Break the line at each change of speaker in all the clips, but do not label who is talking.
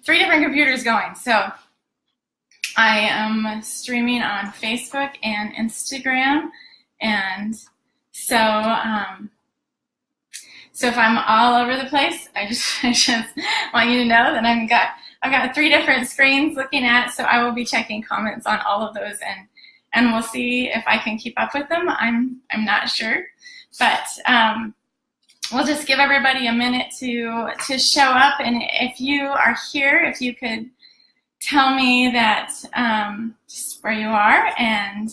3 different computers going. So I am streaming on Facebook and Instagram, and so if I'm all over the place, I just want you to know that I've got 3 different screens looking at, so I will be checking comments on all of those, and we'll see if I can keep up with them. I'm not sure, but we'll just give everybody a minute to show up, and if you are here, if you could tell me that just where you are, and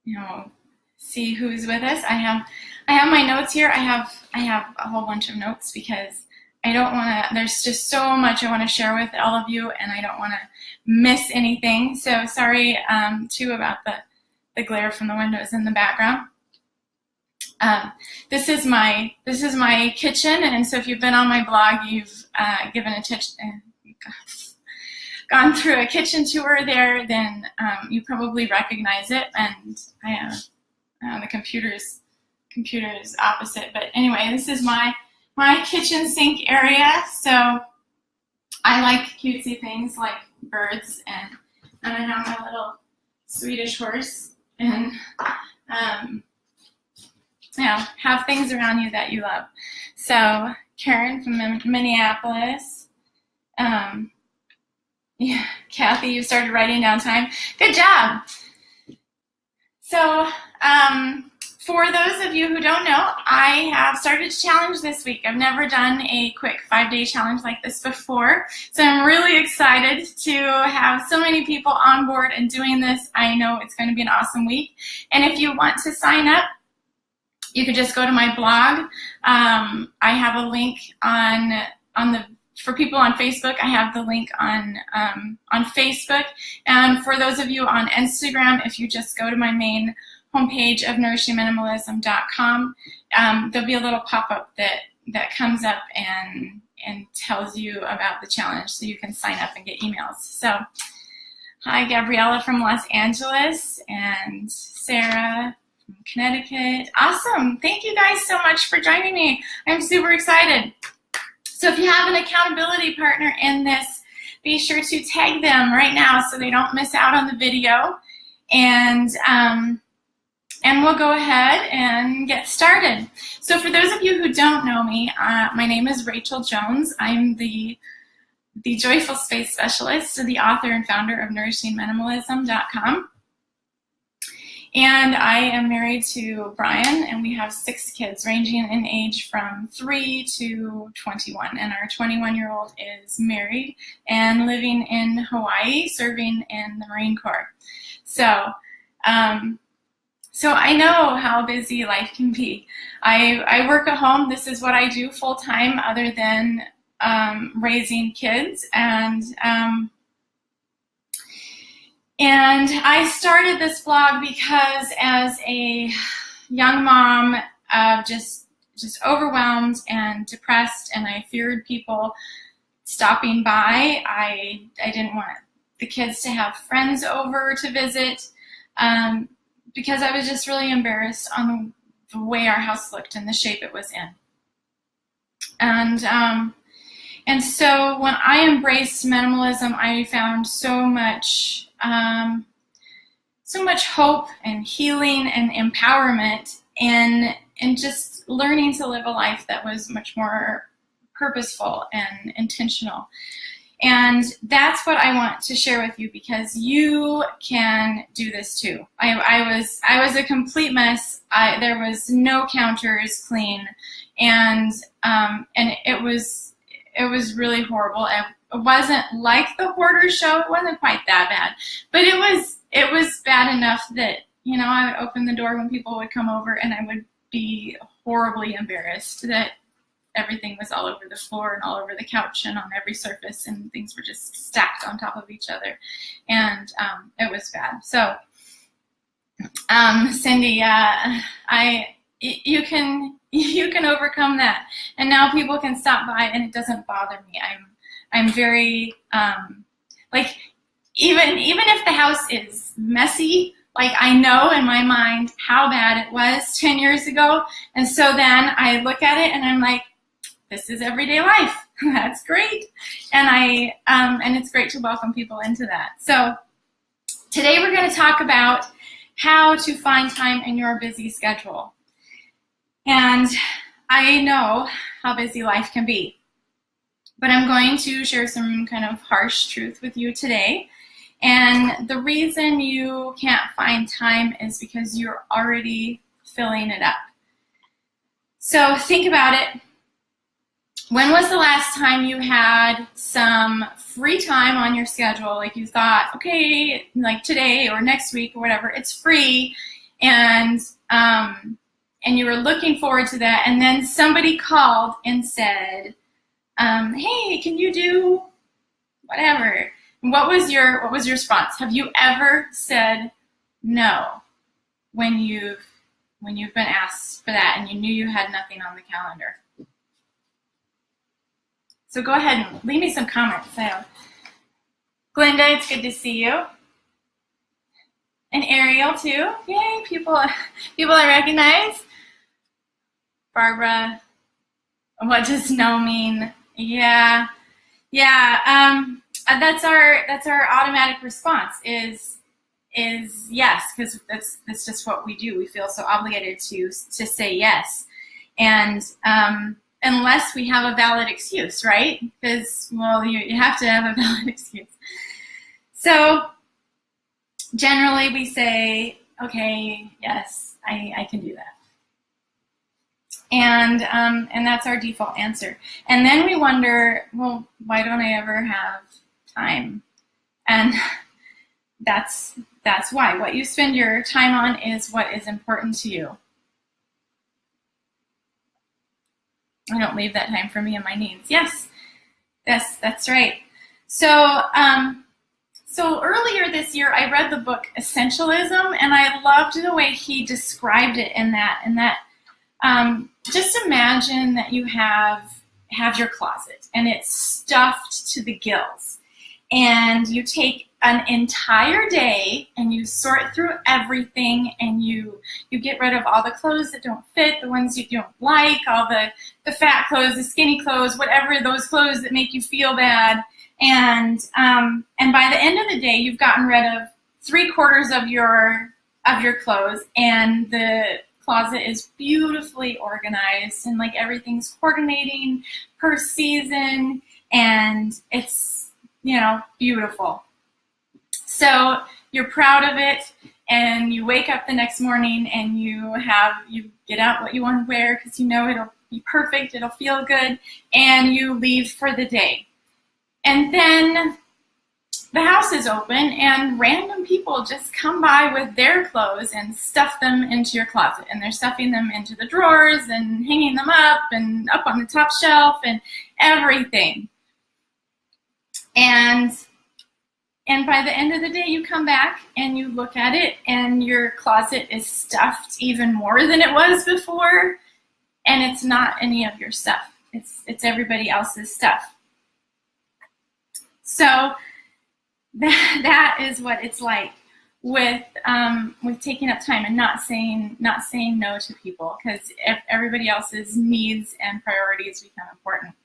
you know, see who's with us. I have my notes here. I have a whole bunch of notes because I don't want to. There's just so much I want to share with all of you, and I don't want to miss anything. So sorry too about the glare from the windows in the background. This is my kitchen, and so if you've been on my blog, you've gone through a kitchen tour there, then you probably recognize it. And I have the computer's opposite, but anyway, this is my kitchen sink area. So I like cutesy things like birds, and I have my little Swedish horse, and have things around you that you love. So Karen from Minneapolis. Yeah, Kathy, you started writing down time. Good job. So for those of you who don't know, I have started a challenge this week. I've never done a quick 5-day challenge like this before, so I'm really excited to have so many people on board and doing this. I know it's going to be an awesome week, and if you want to sign up, you could just go to my blog. I have a link for people on Facebook. I have the link on Facebook, and for those of you on Instagram, if you just go to my main homepage of nourishingminimalism.com, there'll be a little pop-up that comes up and tells you about the challenge, so you can sign up and get emails. So, hi, Gabriella from Los Angeles, and Sarah from Connecticut. Awesome. Thank you guys so much for joining me. I'm super excited. So if you have an accountability partner in this, be sure to tag them right now so they don't miss out on the video. And we'll go ahead and get started. So for those of you who don't know me, my name is Rachel Jones. I'm the Joyful Space Specialist, the author and founder of nourishingminimalism.com. And I am married to Brian, and we have 6 kids ranging in age from 3 to 21. And our 21-year-old is married and living in Hawaii, serving in the Marine Corps. So I know how busy life can be. I work at home. This is what I do full time, other than raising kids. And I started this blog because as a young mom, just overwhelmed and depressed, and I feared people stopping by. I didn't want the kids to have friends over to visit, because I was just really embarrassed on the way our house looked and the shape it was in. And so when I embraced minimalism, I found so much hope and healing and empowerment in just learning to live a life that was much more purposeful and intentional. And that's what I want to share with you, because you can do this too. I was a complete mess. There was no counters clean, and it was really horrible. It wasn't like the Hoarder Show. It wasn't quite that bad, but it was bad enough that, you know, I would open the door when people would come over, and I would be horribly embarrassed that everything was all over the floor and all over the couch and on every surface, and things were just stacked on top of each other, and it was bad. So, Cindy, you can overcome that, and now people can stop by, and it doesn't bother me. I'm very like, even if the house is messy, like, I know in my mind how bad it was 10 years ago, and so then I look at it and I'm like, this is everyday life. That's great. And and it's great to welcome people into that. So today we're going to talk about how to find time in your busy schedule. And I know how busy life can be, but I'm going to share some kind of harsh truth with you today. And the reason you can't find time is because you're already filling it up. So think about it. When was the last time you had some free time on your schedule? Like you thought, okay, like today or next week or whatever, it's free, and you were looking forward to that, and then somebody called and said, hey, can you do whatever? What was your response? Have you ever said no when you've been asked for that and you knew you had nothing on the calendar? So go ahead and leave me some comments. So, Glinda, it's good to see you. And Ariel too. Yay, people I recognize. Barbara, what does no mean? Yeah. That's our automatic response is yes, because that's just what we do. We feel so obligated to say yes, and unless we have a valid excuse, right? Because, well, you have to have a valid excuse. So generally we say, okay, yes, I can do that. And that's our default answer. And then we wonder, well, why don't I ever have time? And that's why. What you spend your time on is what is important to you. I don't leave that time for me and my needs. Yes, that's right. So so earlier this year, I read the book Essentialism, and I loved the way he described it in that just imagine that you have your closet, and it's stuffed to the gills, and you take an entire day and you sort through everything, and you get rid of all the clothes that don't fit, the ones you don't like, all the fat clothes, the skinny clothes, whatever, those clothes that make you feel bad. And by the end of the day, you've gotten rid of 3/4 of your clothes, and the closet is beautifully organized, and like everything's coordinating per season, and it's, beautiful. So you're proud of it, and you wake up the next morning and you get out what you want to wear because you know it'll be perfect, it'll feel good, and you leave for the day. And then the house is open and random people just come by with their clothes and stuff them into your closet, and they're stuffing them into the drawers and hanging them up and up on the top shelf and everything. And by the end of the day, you come back and you look at it, and your closet is stuffed even more than it was before, and it's not any of your stuff. It's everybody else's stuff. So that is what it's like with taking up time and not saying no to people, because everybody else's needs and priorities become important.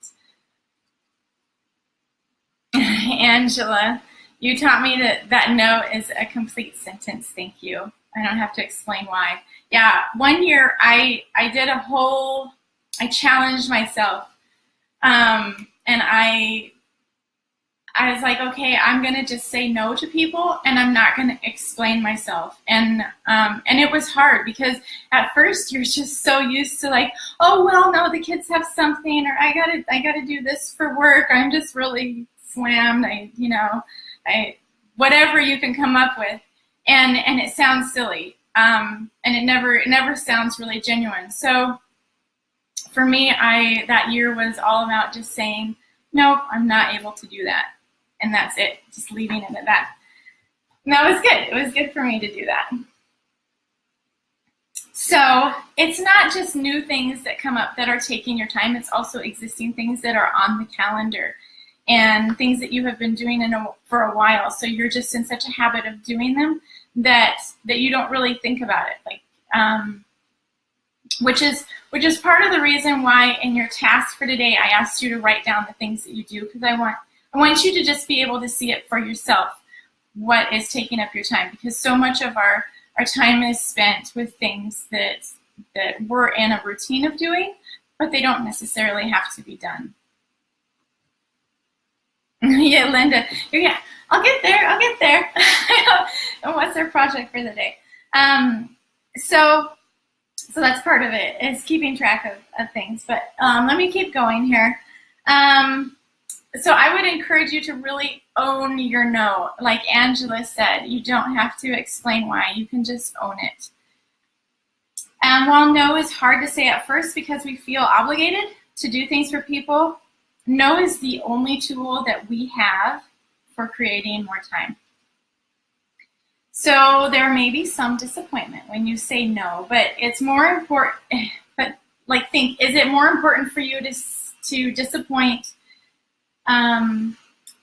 Angela, you taught me that no is a complete sentence. Thank you. I don't have to explain why. Yeah, one year I challenged myself, and I was like, okay, I'm gonna just say no to people, and I'm not gonna explain myself. And it was hard because at first you're just so used to like, oh well, no, the kids have something, or I gotta do this for work. I'm just really slammed. Whatever you can come up with, and it sounds silly, and it never sounds really genuine. So for me, that year was all about just saying, nope, I'm not able to do that. And that's it, just leaving it at that. And that was good. It was good for me to do that. So it's not just new things that come up that are taking your time. It's also existing things that are on the calendar and things that you have been doing for a while. So you're just in such a habit of doing them that you don't really think about it. Like which is part of the reason why in your task for today I asked you to write down the things that you do, because I want you to just be able to see it for yourself, what is taking up your time, because so much of our time is spent with things that we're in a routine of doing, but they don't necessarily have to be done. Yeah, Linda, yeah, I'll get there. And what's our project for the day? So that's part of it, is keeping track of things. But let me keep going here. So I would encourage you to really own your no. Like Angela said, you don't have to explain why. You can just own it. And while no is hard to say at first because we feel obligated to do things for people, no is the only tool that we have for creating more time. So there may be some disappointment when you say no, but it's more important. But like, think: is it more important for you to disappoint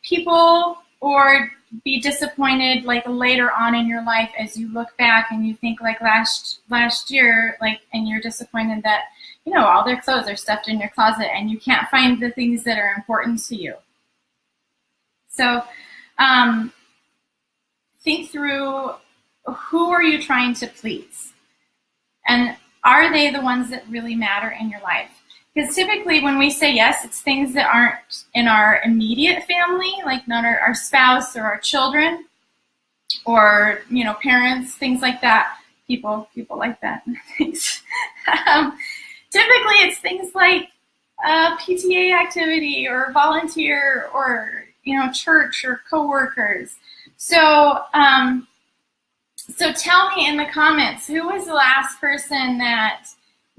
people, or be disappointed like later on in your life as you look back and you think like last year, like, and you're disappointed that, you know, all their clothes are stuffed in your closet and you can't find the things that are important to you. So think through, who are you trying to please? And are they the ones that really matter in your life? Because typically when we say yes, it's things that aren't in our immediate family, like not our spouse or our children, or, you know, parents, things like that. People like that. Typically it's things like PTA activity or volunteer, or, you know, church or coworkers. So so tell me in the comments, who was the last person that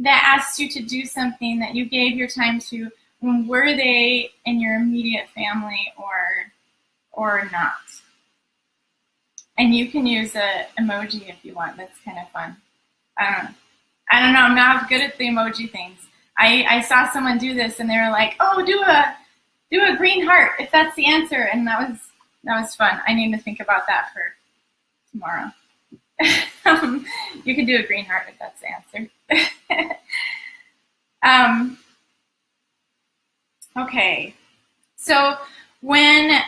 asked you to do something that you gave your time to? Were they in your immediate family or not? And you can use an emoji if you want. That's kind of fun. I don't know. I'm not good at the emoji things. I saw someone do this and they were like, "Oh, do a green heart if that's the answer," and that was fun. I need to think about that for tomorrow. You can do a green heart if that's the answer. Okay, so when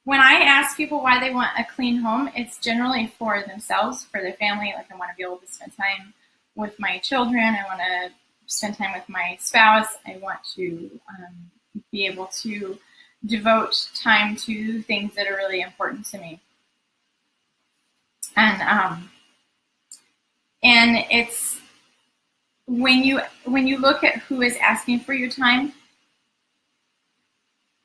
I ask people why they want a clean home, it's generally for themselves, for their family. Like, I want to be able to spend time with my children. I want to spend time with my spouse. I want to be able to devote time to things that are really important to me. And it's when you look at who is asking for your time,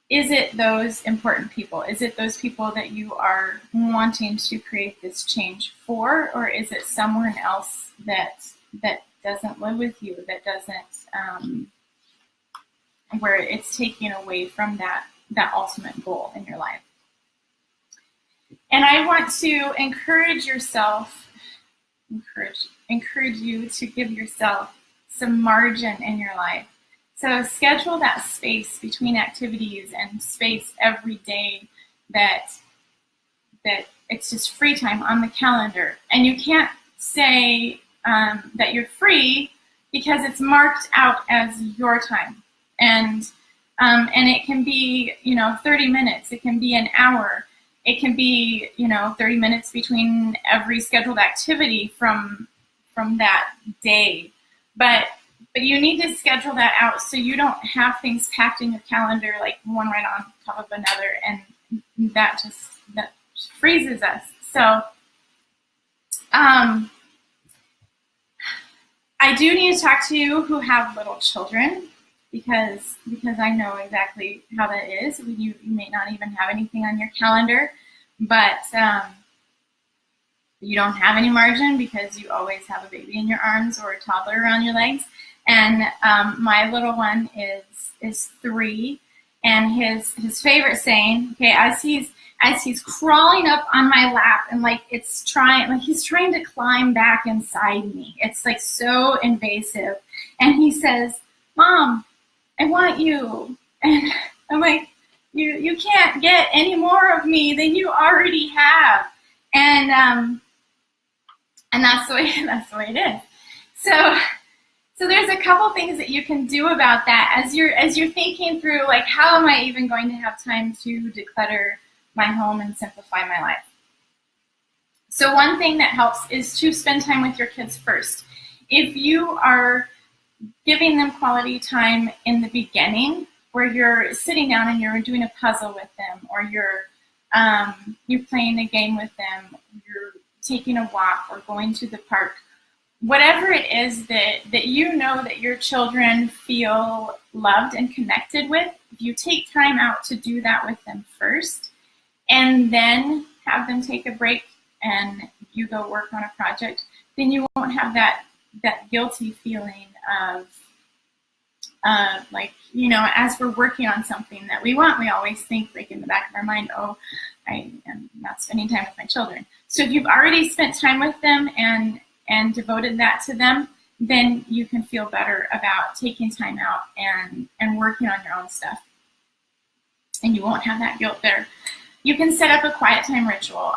is it those important people? Is it those people that you are wanting to create this change for, or is it someone else that doesn't live with you, that doesn't where it's taking away from that ultimate goal in your life? And I want to encourage you to give yourself some margin in your life. So schedule that space between activities and space every day that it's just free time on the calendar. And you can't say that you're free because it's marked out as your time. And it can be, 30 minutes. It can be an hour. It can be, 30 minutes between every scheduled activity from that day. But you need to schedule that out so you don't have things packed in your calendar, like one right on top of another, and that freezes us. So I do need to talk to you who have little children, because I know exactly how that is. You may not even have anything on your calendar, but you don't have any margin because you always have a baby in your arms or a toddler around your legs. And my little one is 3, and his favorite saying, okay, as he's crawling up on my lap and he's trying to climb back inside me. It's like so invasive. And he says, "Mom, I want you." And I'm like, you can't get any more of me than you already have. And that's the way it is. So there's a couple things that you can do about that as you're thinking through, like, how am I even going to have time to declutter my home and simplify my life? So one thing that helps is to spend time with your kids first. If you are giving them quality time in the beginning, where you're sitting down and you're doing a puzzle with them, or you're playing a game with them, you're taking a walk or going to the park, whatever it is that you know that your children feel loved and connected with, if you take time out to do that with them first, and then have them take a break and you go work on a project, then you won't have that guilty feeling of like, as we're working on something that we want, we always think, like, in the back of our mind, oh, I am not spending time with my children. So if you've already spent time with them and devoted that to them, then you can feel better about taking time out and working on your own stuff. And you won't have that guilt there. You can set up a quiet time ritual.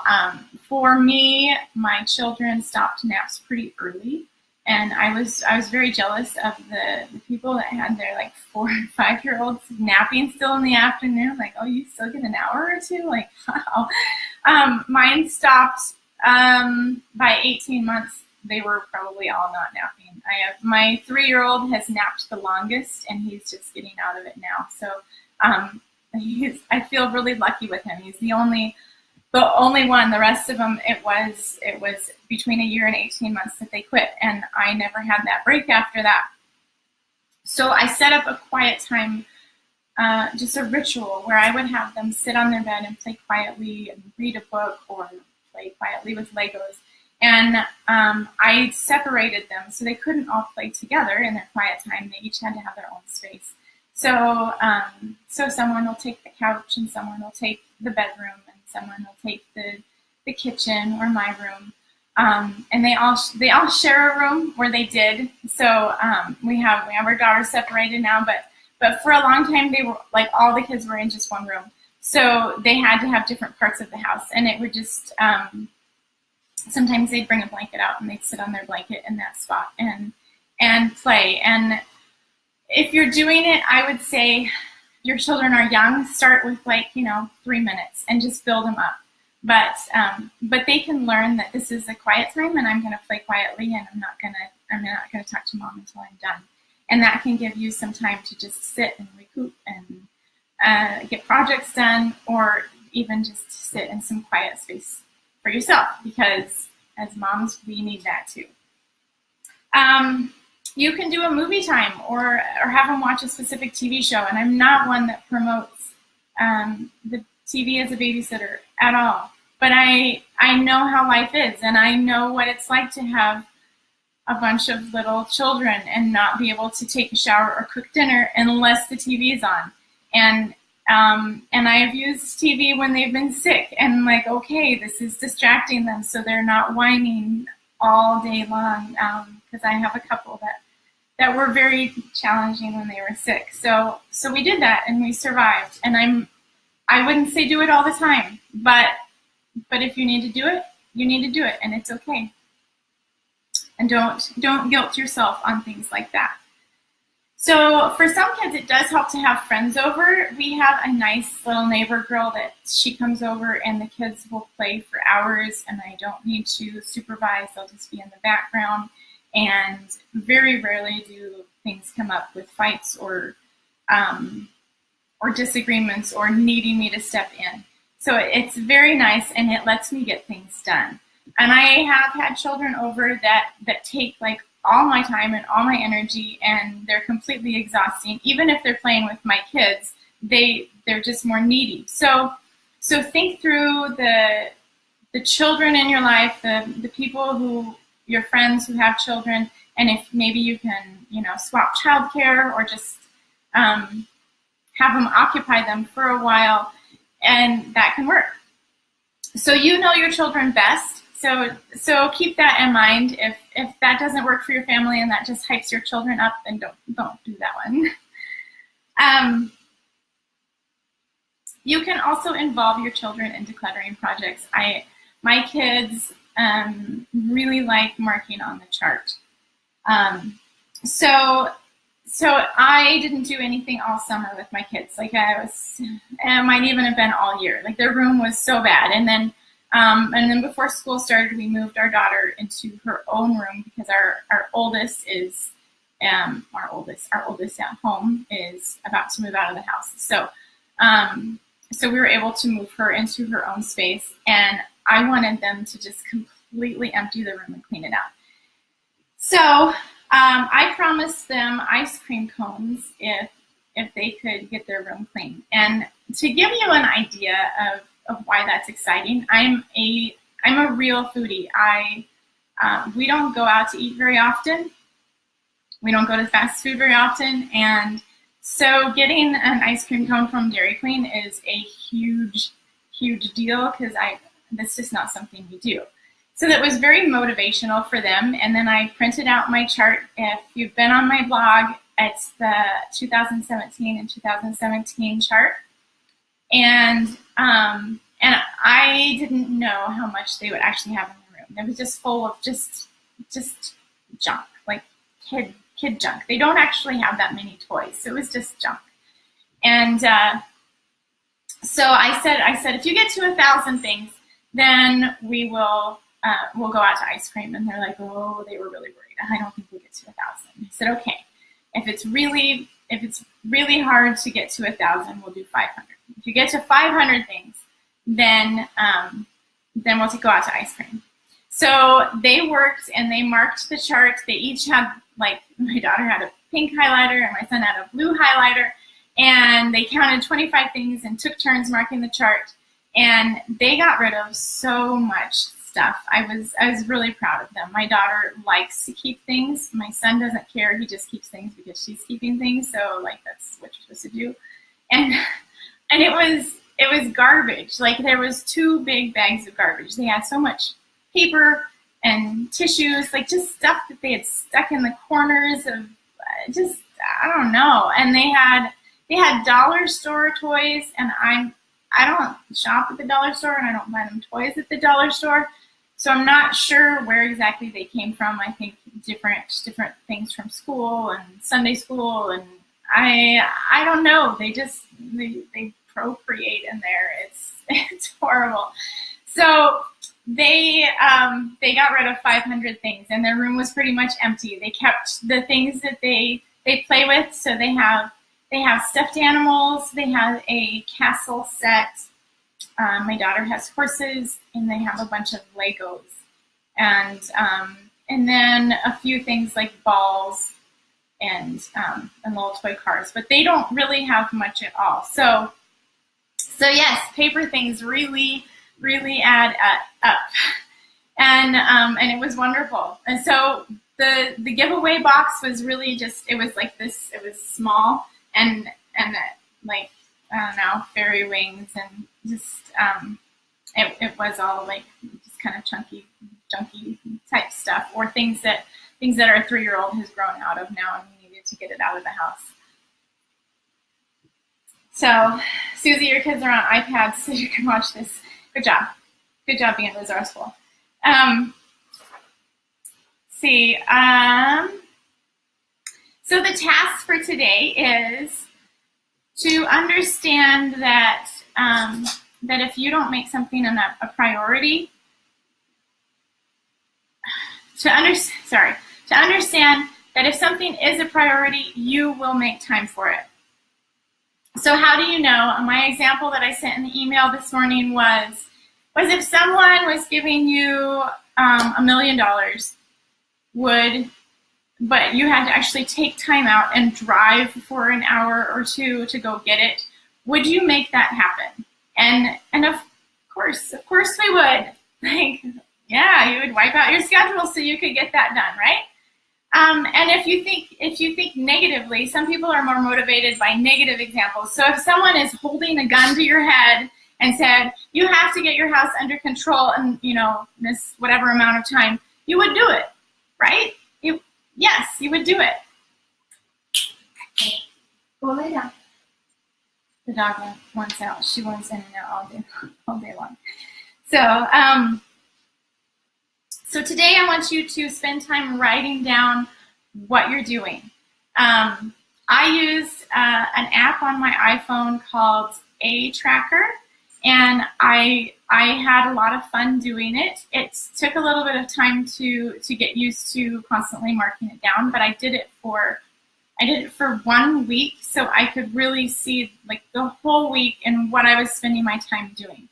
For me, my children stopped naps pretty early. And I was very jealous of the people that had their, like, 4 and 5 year olds napping still in the afternoon. Like, oh, you still get an hour or two? Like, wow. Mine stopped by 18 months. They were probably all not napping. My 3-year-old has napped the longest, and he's just getting out of it now. So I feel really lucky with him. He's the only one. The rest of them, it was between a year and 18 months that they quit, and I never had that break after that. So I set up a quiet time, just a ritual where I would have them sit on their bed and play quietly and read a book or play quietly with Legos. And I separated them so they couldn't all play together in their quiet time. They each had to have their own space. So someone will take the couch, and someone will take the bedroom, and someone will take the kitchen or my room. And they all share a room, where they did. So we have our daughters separated now, but for a long time they were, like, all the kids were in just one room. So they had to have different parts of the house, and it would just sometimes they'd bring a blanket out and they'd sit on their blanket in that spot and play. And if you're doing it, I would say your children are young, start with, like, 3 minutes and just build them up. But they can learn that this is a quiet time, and I'm going to play quietly, and I'm not going to talk to mom until I'm done. And that can give you some time to just sit and recoup and get projects done, or even just sit in some quiet space for yourself, because as moms, we need that too. You can do a movie time or have them watch a specific TV show. And I'm not one that promotes the TV as a babysitter at all. But I know how life is, and I know what it's like to have a bunch of little children and not be able to take a shower or cook dinner unless the TV is on. And I've used TV when they've been sick, and, like, okay, this is distracting them so they're not whining all day long, because I have a couple that were very challenging when they were sick. So we did that, and we survived. And I wouldn't say do it all the time, but if you need to do it, you need to do it, and it's okay. And don't guilt yourself on things like that. So for some kids, it does help to have friends over. We have a nice little neighbor girl that she comes over, and the kids will play for hours, and I don't need to supervise. They'll just be in the background, and very rarely do things come up with fights or disagreements or needing me to step in. So it's very nice, and it lets me get things done. And I have had children over that take, like, all my time and all my energy, and they're completely exhausting. Even if they're playing with my kids, they're just more needy. So think through the children in your life, the people your friends who have children, and if maybe you can, swap childcare or just have them occupy them for a while, and that can work. So you know your children best. So keep that in mind. If that doesn't work for your family and that just hypes your children up, then don't do that one. You can also involve your children in decluttering projects. My kids really like marking on the chart. so I didn't do anything all summer with my kids. Like it might even have been all year. Like their room was so bad. And then before school started, we moved our daughter into her own room because our oldest is, our oldest at home is about to move out of the house. So we were able to move her into her own space, and I wanted them to just completely empty the room and clean it out. So I promised them ice cream cones if they could get their room clean. And to give you an idea of why that's exciting, I'm a real foodie. We don't go out to eat very often. We don't go to fast food very often, and so getting an ice cream cone from Dairy Queen is a huge, huge deal because that's just not something we do. So that was very motivational for them. And then I printed out my chart. If you've been on my blog, it's the 2017 and 2017 chart. And I didn't know how much they would actually have in the room. It was just full of just junk, like kid junk. They don't actually have that many toys, so it was just junk. And so I said, if you get to 1,000 things, then we'll go out to ice cream. And they're like, oh, they were really worried. I don't think we'll get to 1,000. I said, okay, if it's really hard to get to 1,000, we'll do 500. If you get to 500 things, then we'll go out to ice cream. So they worked and they marked the chart. They each had, like, my daughter had a pink highlighter and my son had a blue highlighter, and they counted 25 things and took turns marking the chart, and they got rid of so much stuff. I was really proud of them. My daughter likes to keep things. My son doesn't care. He just keeps things because she's keeping things. So, like, that's what you're supposed to do. And it was garbage. Like, there was 2 big bags of garbage. They had so much paper and tissues, like just stuff that they had stuck in the corners of I don't know. And they had dollar store toys, and I don't shop at the dollar store and I don't buy them toys at the dollar store. So I'm not sure where exactly they came from. I think different things from school and Sunday school, and I don't know. They procreate in there. It's horrible. So they got rid of 500 things, and their room was pretty much empty. They kept the things that they play with. So they have stuffed animals. They have a castle set. My daughter has horses, and they have a bunch of Legos, and then a few things like balls and little toy cars. But they don't really have much at all. So yes, paper things really add up, and it was wonderful. And so the giveaway box was really just, it was like this. It was small and like, I don't know, fairy wings, and just it was all like just kind of chunky, junky type stuff, or things that our 3-year-old has grown out of now, and we needed to get it out of the house. So, Susie, your kids are on iPads, so you can watch this. Good job. Good job being resourceful. So the task for today is to understand that that if you don't make something a priority, to understand that if something is a priority, you will make time for it. So how do you know? My example that I sent in the email this morning was if someone was giving you $1 million, but you had to actually take time out and drive for an hour or 2 to go get it, would you make that happen? And of course we would. Like, yeah, you would wipe out your schedule so you could get that done, right? And if you think negatively, some people are more motivated by negative examples. So if someone is holding a gun to your head and said, you have to get your house under control in, this whatever amount of time, you would do it, right? Yes, you would do it. Okay, go lay down. The dog wants out. She wants in and out all day long. So today I want you to spend time writing down what you're doing. I used an app on my iPhone called A Tracker, and I had a lot of fun doing it. It took a little bit of time to get used to constantly marking it down, but I did it for 1 week, so I could really see like the whole week and what I was spending my time doing.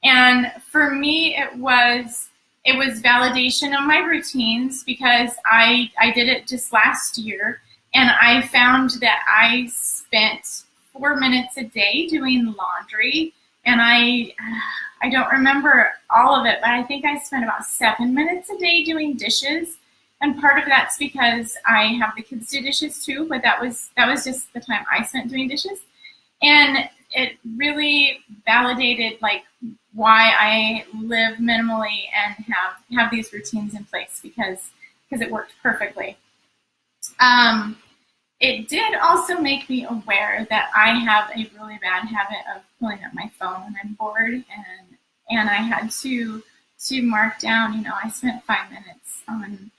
And for me, it was validation of my routines, because I did it just last year, and I found that I spent 4 minutes a day doing laundry, and I don't remember all of it, but I think I spent about 7 minutes a day doing dishes. And part of that's because I have the kids do dishes too, but that was just the time I spent doing dishes. And it really validated like why I live minimally and have these routines in place, because it worked perfectly. It did also make me aware that I have a really bad habit of pulling up my phone when I'm bored, and I had to mark down, I spent 5 minutes on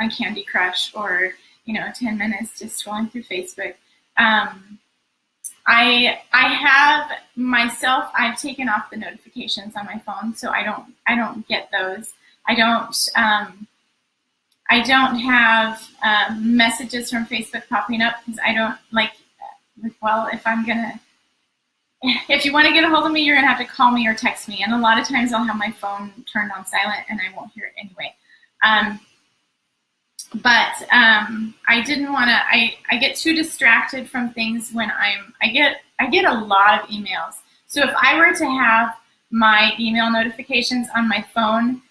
Candy Crush, or 10 minutes just scrolling through Facebook. I have myself, I've taken off the notifications on my phone, so I don't get those. I don't have messages from Facebook popping up, because I don't well, if you want to get a hold of me, you're gonna have to call me or text me, and a lot of times I'll have my phone turned on silent and I won't hear it anyway. But I didn't want to. I get too distracted from things when I get a lot of emails. So if I were to have my email notifications on my phone,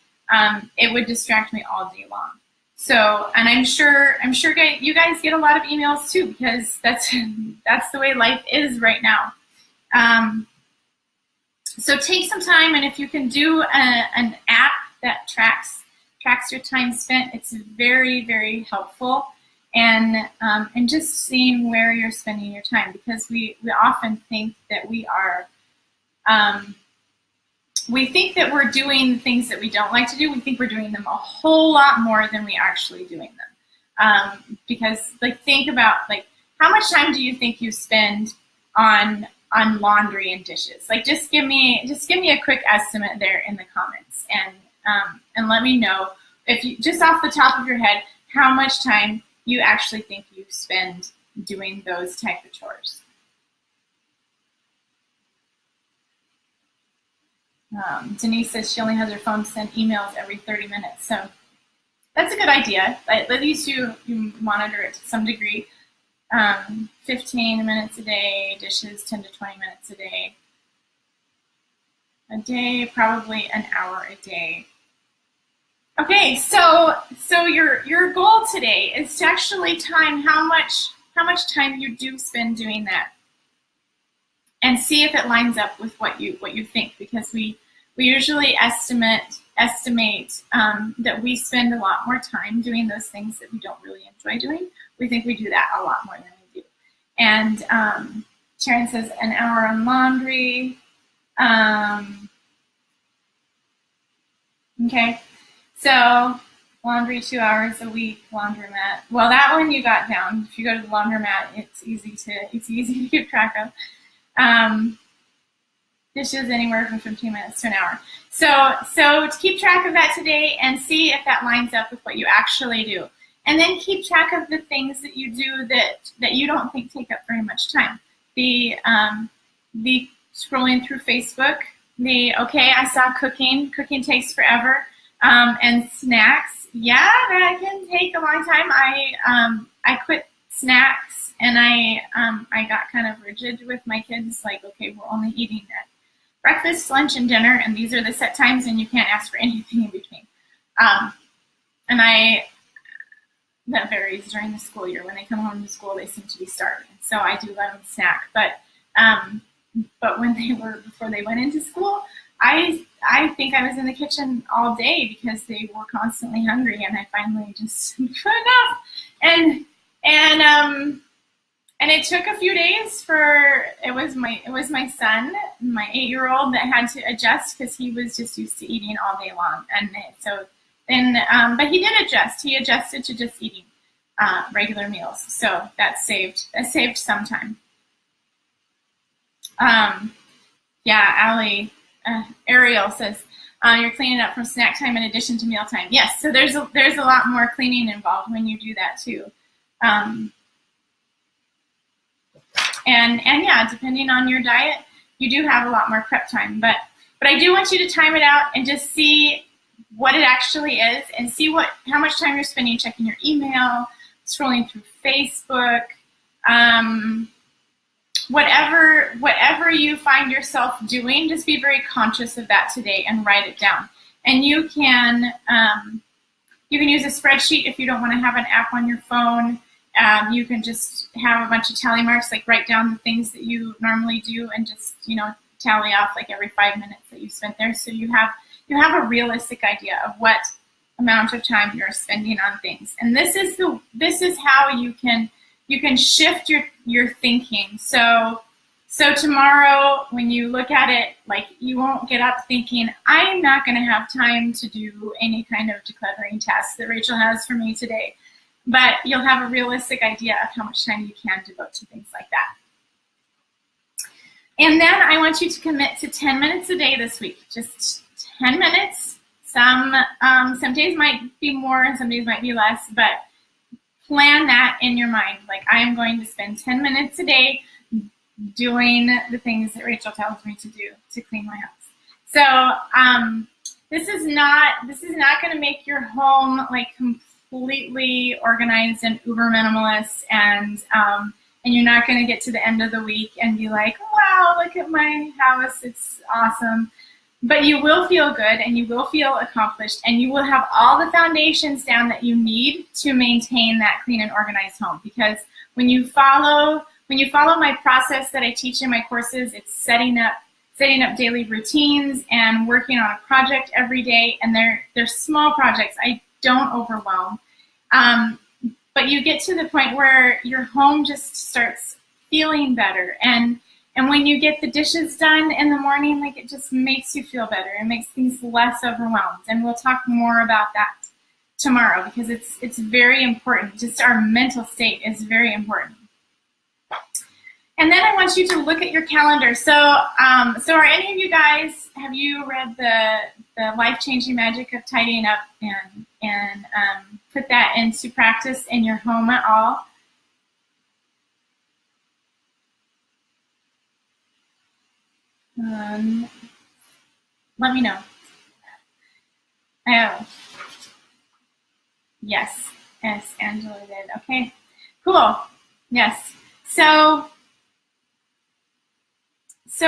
it would distract me all day long. So, and I'm sure you guys get a lot of emails too, because that's the way life is right now. So take some time, and if you can do an app that tracks your time spent, it's very, very helpful. And just seeing where you're spending your time, because we often think that we're doing things that we don't like to do. We think we're doing them a whole lot more than we actually doing them. Because think about how much time do you think you spend on laundry and dishes? Just give me a quick estimate there in the comments, and let me know, if you just off the top of your head, how much time you actually think you spend doing those type of chores. Denise says she only has her phone send emails every 30 minutes. So that's a good idea. At least you monitor it to some degree. 15 minutes a day, dishes 10 to 20 minutes a day. A day, probably an hour a day. Okay, so your goal today is to actually time how much time you do spend doing that, and see if it lines up with what you think, because we usually estimate that we spend a lot more time doing those things that we don't really enjoy doing. We think we do that a lot more than we do. And Sharon says an hour on laundry. Okay. So laundry 2 hours a week, laundromat. Well, that one you got down. If you go to the laundromat, it's easy to keep track of. Dishes anywhere from 15 minutes to an hour. So to keep track of that today, and see if that lines up with what you actually do. And then keep track of the things that you do that you don't think take up very much time. The scrolling through Facebook. I saw cooking. Cooking takes forever. And snacks, yeah, that can take a long time. I quit snacks, and I got kind of rigid with my kids. Okay, we're only eating at breakfast, lunch, and dinner, and these are the set times, and you can't ask for anything in between. And that varies during the school year. When they come home from school, they seem to be starving, so I do let them snack. But before they went into school, I think I was in the kitchen all day, because they were constantly hungry, and I finally just enough. And it took a few days it was my son, my 8-year-old, that had to adjust, because he was just used to eating all day long. And so then, but he did adjust. He adjusted to just eating. regular meals. So that saved some time. Yeah, Ariel says, you're cleaning up from snack time in addition to mealtime. Yes, so there's a lot more cleaning involved when you do that too. And yeah, depending on your diet, you do have a lot more prep time. But I do want you to time it out and just see what it actually is, and see how much time you're spending checking your email, scrolling through Facebook, whatever you find yourself doing, just be very conscious of that today and write it down. And you can use a spreadsheet if you don't want to have an app on your phone. You can just have a bunch of tally marks, like write down the things that you normally do and just, tally off like every 5 minutes that you spent there. So you have a realistic idea of what amount of time you're spending on things. And this is how you can shift your thinking. So tomorrow when you look at it, like, you won't get up thinking, I'm not going to have time to do any kind of decluttering tasks that Rachel has for me today. But you'll have a realistic idea of how much time you can devote to things like that. And then I want you to commit to 10 minutes a day this week. Just 10 minutes. Some days might be more and some days might be less, but plan that in your mind. Like, I am going to spend 10 minutes a day doing the things that Rachel tells me to do to clean my house. So this is not going to make your home like completely organized and uber minimalist, and you're not going to get to the end of the week and be like, wow, look at my house, it's awesome. But you will feel good and you will feel accomplished, and you will have all the foundations down that you need to maintain that clean and organized home. Because when you follow my process that I teach in my courses, it's setting up daily routines and working on a project every day. And they're small projects. I don't overwhelm. But you get to the point where your home just starts feeling better. And when you get the dishes done in the morning, like, it just makes you feel better. It makes things less overwhelmed. And we'll talk more about that tomorrow, because it's very important. Just our mental state is very important. And then I want you to look at your calendar. So are any of you guys, have you read the life-changing magic of tidying up and put that into practice in your home at all? Let me know. Oh, yes, Angela did. Okay, cool. Yes. So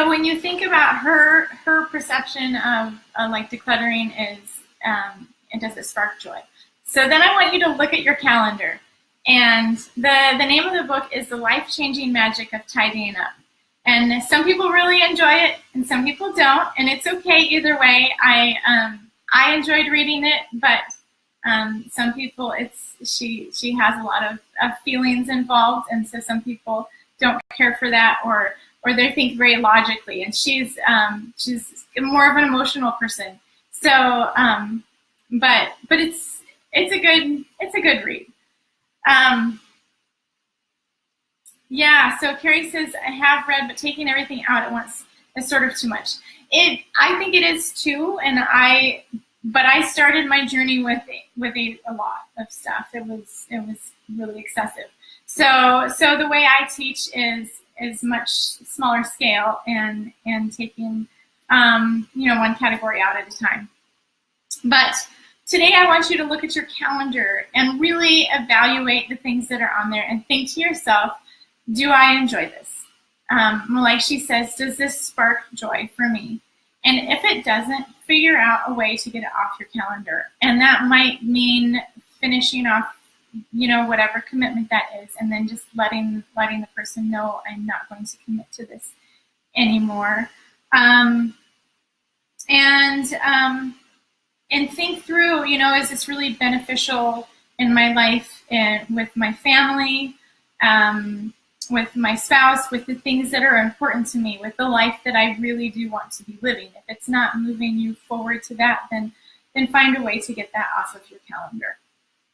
when you think about her perception of like decluttering is, it does it spark joy. So then I want you to look at your calendar, and the name of the book is The Life-Changing Magic of Tidying Up. And some people really enjoy it, and some people don't, and it's okay either way. I enjoyed reading it, but some people, she has a lot of feelings involved, and so some people don't care for that, or they think very logically, and she's more of an emotional person. So, but it's a good read. Yeah, so Carrie says, I have read, but taking everything out at once is sort of too much. I think it is too, but I started my journey with a lot of stuff. It was really excessive. So the way I teach is much smaller scale and taking one category out at a time. But today I want you to look at your calendar and really evaluate the things that are on there and think to yourself, do I enjoy this? Like she says, does this spark joy for me? And if it doesn't, figure out a way to get it off your calendar. And that might mean finishing off, whatever commitment that is, and then just letting the person know, I'm not going to commit to this anymore. And think through, is this really beneficial in my life and with my family, with my spouse, with the things that are important to me, with the life that I really do want to be living. If it's not moving you forward to that, then find a way to get that off of your calendar.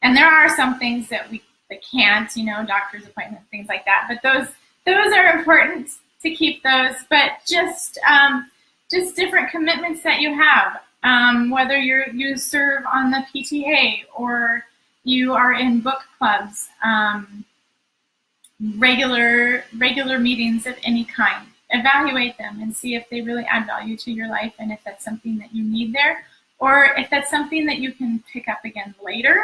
And there are some things that can't, you know, doctor's appointment, things like that. But those are important to keep those. But just different commitments that you have, whether you serve on the PTA or you are in book clubs, regular meetings of any kind. Evaluate them and see if they really add value to your life, and if that's something that you need there, or if that's something that you can pick up again later.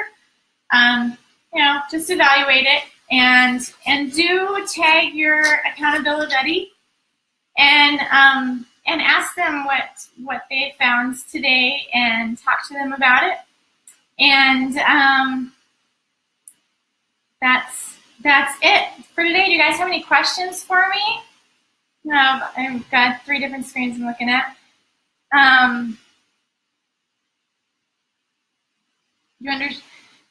You know, just evaluate it, and do tag your accountability buddy, and ask them what they found today, and talk to them about it. And that's it for today. Do you guys have any questions for me? I've got 3 different screens I'm looking at.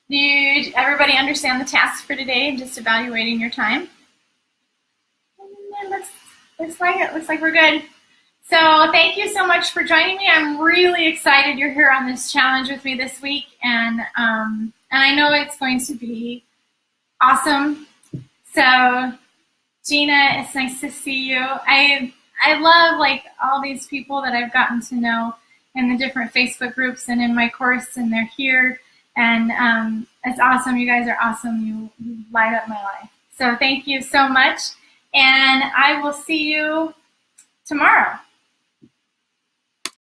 Do everybody understand the task for today and just evaluating your time? Looks like we're good. So thank you so much for joining me. I'm really excited you're here on this challenge with me this week, and I know it's going to be awesome. So Gina, it's nice to see you. I love like all these people that I've gotten to know in the different Facebook groups and in my course, and they're here, and it's awesome. You guys are awesome. You light up my life. So thank you so much, and I will see you tomorrow.